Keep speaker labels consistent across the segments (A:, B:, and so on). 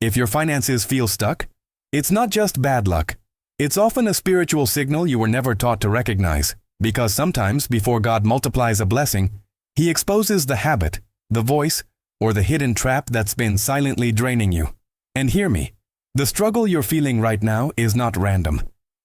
A: If your finances feel stuck, it's not just bad luck. It's often a spiritual signal you were never taught to recognize, because sometimes before God multiplies a blessing, He exposes the habit, the voice, or the hidden trap that's been silently draining you. And hear me, the struggle you're feeling right now is not random.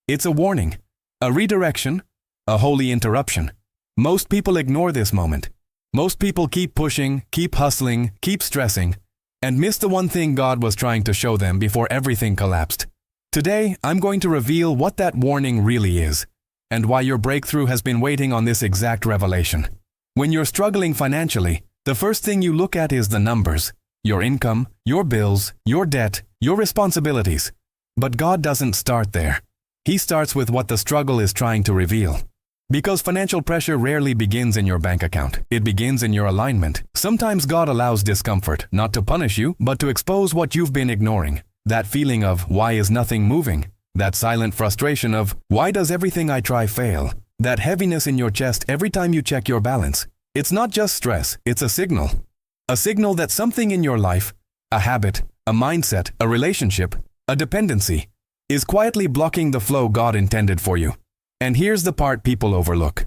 A: It's a warning, a redirection, a holy interruption. Most people ignore this moment. Most people keep pushing, keep hustling, keep stressing, and miss the one thing God was trying to show them before everything collapsed. Today, I'm going to reveal what that warning really is, and why your breakthrough has been waiting on this exact revelation. When you're struggling financially, the first thing you look at is the numbers, your income, your bills, your debt, your responsibilities. But God doesn't start there. He starts with what the struggle is trying to reveal. Because financial pressure rarely begins in your bank account. It begins in your alignment. Sometimes God allows discomfort, not to punish you, but to expose what you've been ignoring. That feeling of, why is nothing moving? That silent frustration of, why does everything I try fail? That heaviness in your chest every time you check your balance. It's not just stress, it's a signal. A signal that something in your life, a habit, a mindset, a relationship, a dependency, is quietly blocking the flow God intended for you. And here's the part people overlook.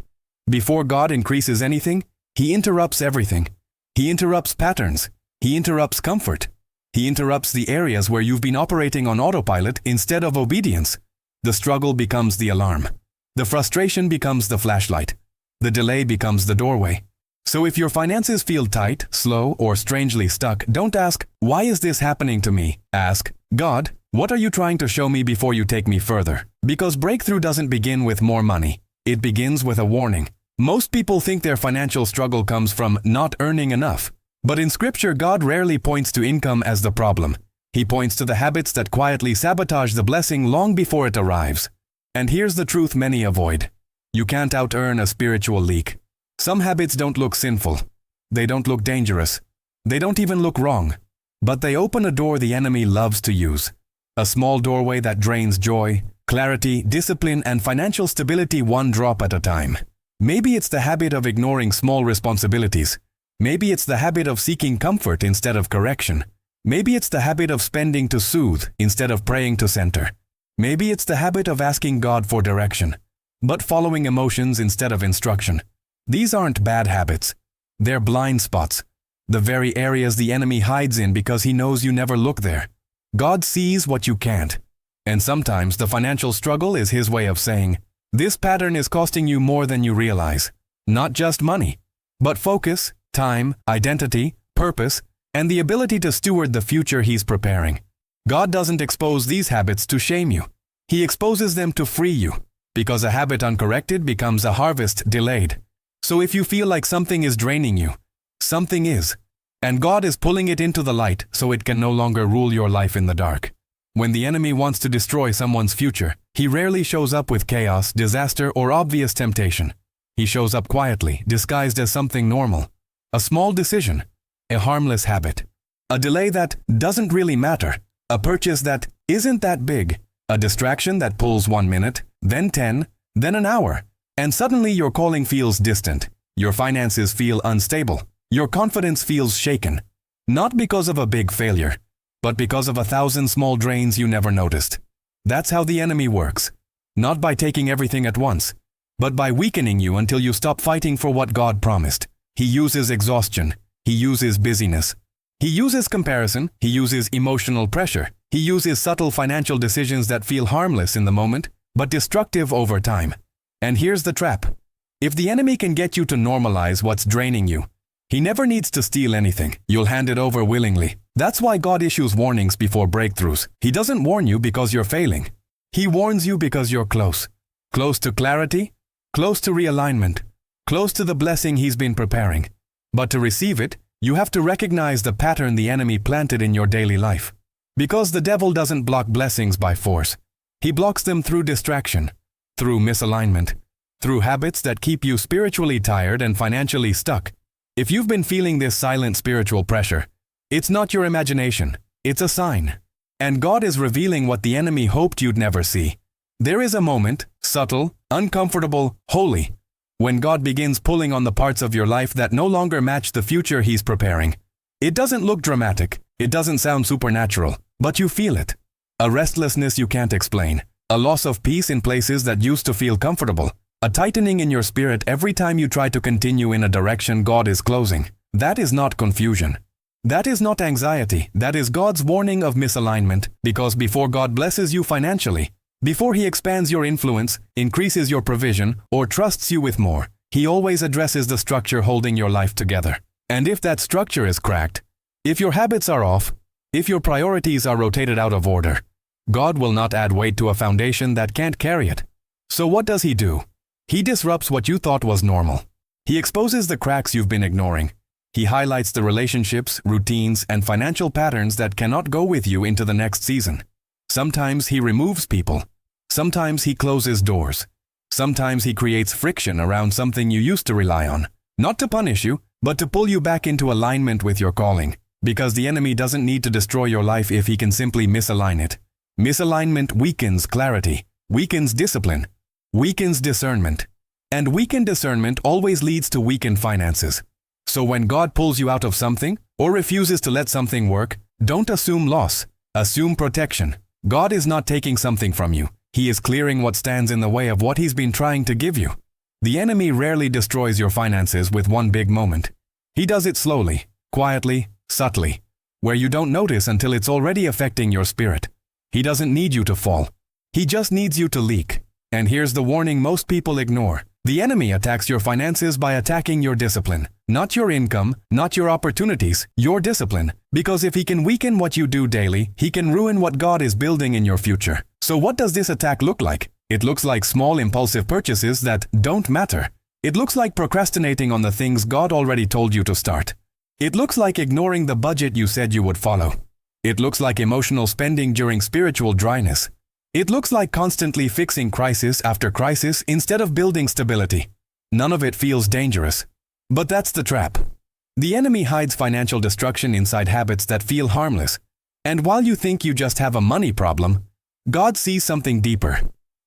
A: Before God increases anything, He interrupts everything. He interrupts patterns. He interrupts comfort. He interrupts the areas where you've been operating on autopilot instead of obedience. The struggle becomes the alarm. The frustration becomes the flashlight. The delay becomes the doorway. So if your finances feel tight, slow, or strangely stuck, don't ask, why is this happening to me? Ask, God, what are you trying to show me before you take me further? Because breakthrough doesn't begin with more money. It begins with a warning. Most people think their financial struggle comes from not earning enough. But in Scripture, God rarely points to income as the problem. He points to the habits that quietly sabotage the blessing long before it arrives. And here's the truth many avoid. You can't out-earn a spiritual leak. Some habits don't look sinful. They don't look dangerous. They don't even look wrong. But they open a door the enemy loves to use. A small doorway that drains joy, clarity, discipline, and financial stability one drop at a time. Maybe it's the habit of ignoring small responsibilities. Maybe it's the habit of seeking comfort instead of correction. Maybe it's the habit of spending to soothe instead of praying to center. Maybe it's the habit of asking God for direction, but following emotions instead of instruction. These aren't bad habits. They're blind spots. The very areas the enemy hides in because he knows you never look there. God sees what you can't. And sometimes the financial struggle is His way of saying, this pattern is costing you more than you realize. Not just money, but focus, time, identity, purpose, and the ability to steward the future He's preparing. God doesn't expose these habits to shame you. He exposes them to free you, because a habit uncorrected becomes a harvest delayed. So if you feel like something is draining you, something is, and God is pulling it into the light so it can no longer rule your life in the dark. When the enemy wants to destroy someone's future, he rarely shows up with chaos, disaster, or obvious temptation. He shows up quietly, disguised as something normal. A small decision, a harmless habit, a delay that doesn't really matter, a purchase that isn't that big, a distraction that pulls 1 minute, then 10, then an hour, and suddenly your calling feels distant, your finances feel unstable, your confidence feels shaken, not because of a big failure, but because of 1,000 small drains you never noticed. That's how the enemy works, not by taking everything at once, but by weakening you until you stop fighting for what God promised. He uses exhaustion. He uses busyness. He uses comparison. He uses emotional pressure. He uses subtle financial decisions that feel harmless in the moment, but destructive over time. And here's the trap. If the enemy can get you to normalize what's draining you, he never needs to steal anything. You'll hand it over willingly. That's why God issues warnings before breakthroughs. He doesn't warn you because you're failing. He warns you because you're close. Close to clarity, close to realignment, close to the blessing He's been preparing. But to receive it, you have to recognize the pattern the enemy planted in your daily life. Because the devil doesn't block blessings by force. He blocks them through distraction, through misalignment, through habits that keep you spiritually tired and financially stuck. If you've been feeling this silent spiritual pressure, it's not your imagination, it's a sign. And God is revealing what the enemy hoped you'd never see. There is a moment, subtle, uncomfortable, holy, when God begins pulling on the parts of your life that no longer match the future He's preparing. It doesn't look dramatic, it doesn't sound supernatural, but you feel it. A restlessness you can't explain. A loss of peace in places that used to feel comfortable. A tightening in your spirit every time you try to continue in a direction God is closing. That is not confusion. That is not anxiety. That is God's warning of misalignment, because before God blesses you financially, before He expands your influence, increases your provision, or trusts you with more, He always addresses the structure holding your life together. And if that structure is cracked, if your habits are off, if your priorities are rotated out of order, God will not add weight to a foundation that can't carry it. So what does He do? He disrupts what you thought was normal. He exposes the cracks you've been ignoring. He highlights the relationships, routines, and financial patterns that cannot go with you into the next season. Sometimes He removes people. Sometimes He closes doors. Sometimes He creates friction around something you used to rely on. Not to punish you, but to pull you back into alignment with your calling. Because the enemy doesn't need to destroy your life if he can simply misalign it. Misalignment weakens clarity, weakens discipline, weakens discernment. And weakened discernment always leads to weakened finances. So when God pulls you out of something, or refuses to let something work, don't assume loss. Assume protection. God is not taking something from you. He is clearing what stands in the way of what He's been trying to give you. The enemy rarely destroys your finances with one big moment. He does it slowly, quietly, subtly, where you don't notice until it's already affecting your spirit. He doesn't need you to fall. He just needs you to leak. And here's the warning most people ignore. The enemy attacks your finances by attacking your discipline. Not your income, not your opportunities, your discipline. Because if he can weaken what you do daily, he can ruin what God is building in your future. So what does this attack look like? It looks like small impulsive purchases that don't matter. It looks like procrastinating on the things God already told you to start. It looks like ignoring the budget you said you would follow. It looks like emotional spending during spiritual dryness. It looks like constantly fixing crisis after crisis instead of building stability. None of it feels dangerous. But that's the trap. The enemy hides financial destruction inside habits that feel harmless. And while you think you just have a money problem, God sees something deeper.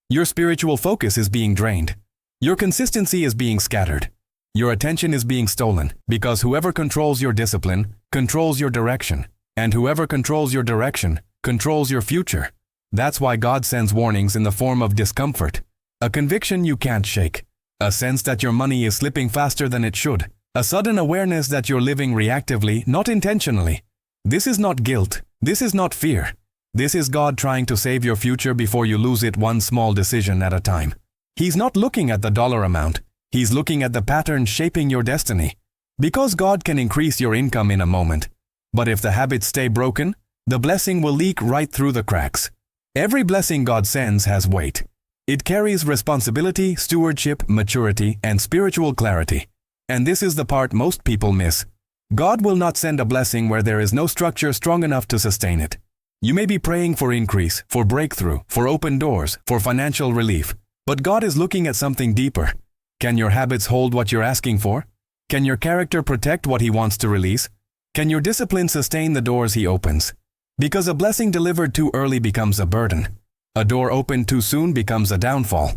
A: Your spiritual focus is being drained. Your consistency is being scattered. Your attention is being stolen, because whoever controls your discipline controls your direction. And whoever controls your direction controls your future. That's why God sends warnings in the form of discomfort, a conviction you can't shake, a sense that your money is slipping faster than it should, a sudden awareness that you're living reactively, not intentionally. This is not guilt. This is not fear. This is God trying to save your future before you lose it one small decision at a time. He's not looking at the dollar amount. He's looking at the pattern shaping your destiny. Because God can increase your income in a moment. But if the habits stay broken, the blessing will leak right through the cracks. Every blessing God sends has weight. It carries responsibility, stewardship, maturity, and spiritual clarity. And this is the part most people miss. God will not send a blessing where there is no structure strong enough to sustain it. You may be praying for increase, for breakthrough, for open doors, for financial relief. But God is looking at something deeper. Can your habits hold what you're asking for? Can your character protect what He wants to release? Can your discipline sustain the doors He opens? Because a blessing delivered too early becomes a burden. A door opened too soon becomes a downfall.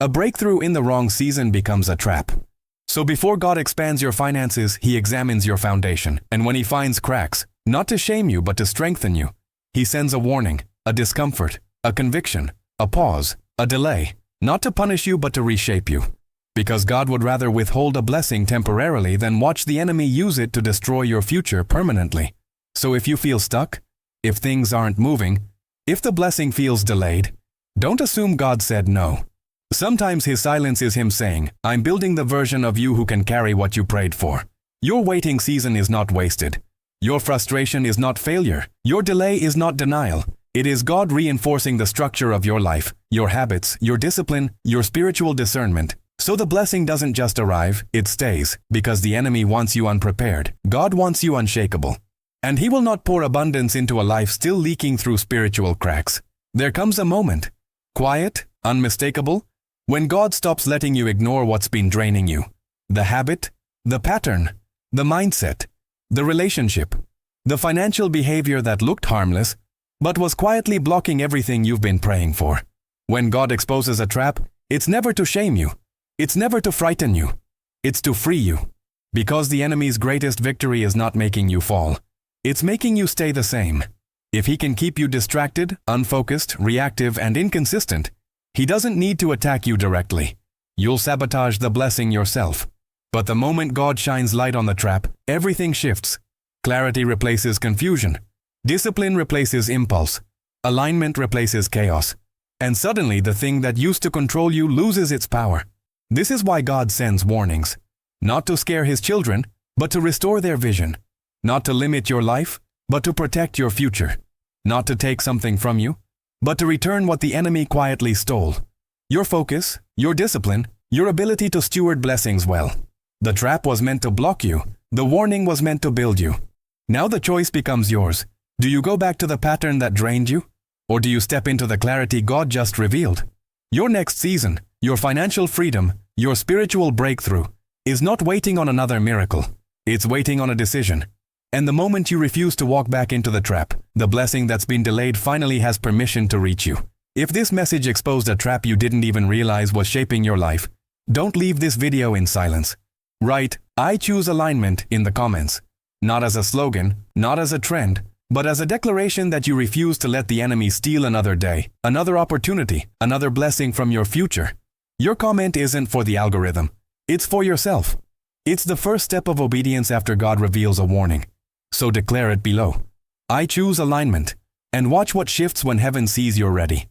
A: A breakthrough in the wrong season becomes a trap. So before God expands your finances, He examines your foundation. And when He finds cracks, not to shame you but to strengthen you, He sends a warning, a discomfort, a conviction, a pause, a delay, not to punish you but to reshape you. Because God would rather withhold a blessing temporarily than watch the enemy use it to destroy your future permanently. So if you feel stuck, if things aren't moving, if the blessing feels delayed, don't assume God said no. Sometimes His silence is Him saying, I'm building the version of you who can carry what you prayed for. Your waiting season is not wasted. Your frustration is not failure. Your delay is not denial. It is God reinforcing the structure of your life, your habits, your discipline, your spiritual discernment. So the blessing doesn't just arrive, it stays, because the enemy wants you unprepared. God wants you unshakable. And He will not pour abundance into a life still leaking through spiritual cracks. There comes a moment, quiet, unmistakable, when God stops letting you ignore what's been draining you. The habit, the pattern, the mindset, the relationship, the financial behavior that looked harmless, but was quietly blocking everything you've been praying for. When God exposes a trap, it's never to shame you. It's never to frighten you. It's to free you. Because the enemy's greatest victory is not making you fall. It's making you stay the same. If he can keep you distracted, unfocused, reactive, and inconsistent, he doesn't need to attack you directly. You'll sabotage the blessing yourself. But the moment God shines light on the trap, everything shifts. Clarity replaces confusion. Discipline replaces impulse. Alignment replaces chaos. And suddenly the thing that used to control you loses its power. This is why God sends warnings. Not to scare his children, but to restore their vision. Not to limit your life, but to protect your future. Not to take something from you, but to return what the enemy quietly stole. Your focus, your discipline, your ability to steward blessings well. The trap was meant to block you. The warning was meant to build you. Now the choice becomes yours. Do you go back to the pattern that drained you? Or do you step into the clarity God just revealed? Your next season, your financial freedom, your spiritual breakthrough, is not waiting on another miracle. It's waiting on a decision. And the moment you refuse to walk back into the trap, the blessing that's been delayed finally has permission to reach you. If this message exposed a trap you didn't even realize was shaping your life, don't leave this video in silence. Write, "I choose alignment" in the comments. Not as a slogan, not as a trend, but as a declaration that you refuse to let the enemy steal another day, another opportunity, another blessing from your future. Your comment isn't for the algorithm. It's for yourself. It's the first step of obedience after God reveals a warning. So declare it below. I choose alignment. And watch what shifts when heaven sees you're ready.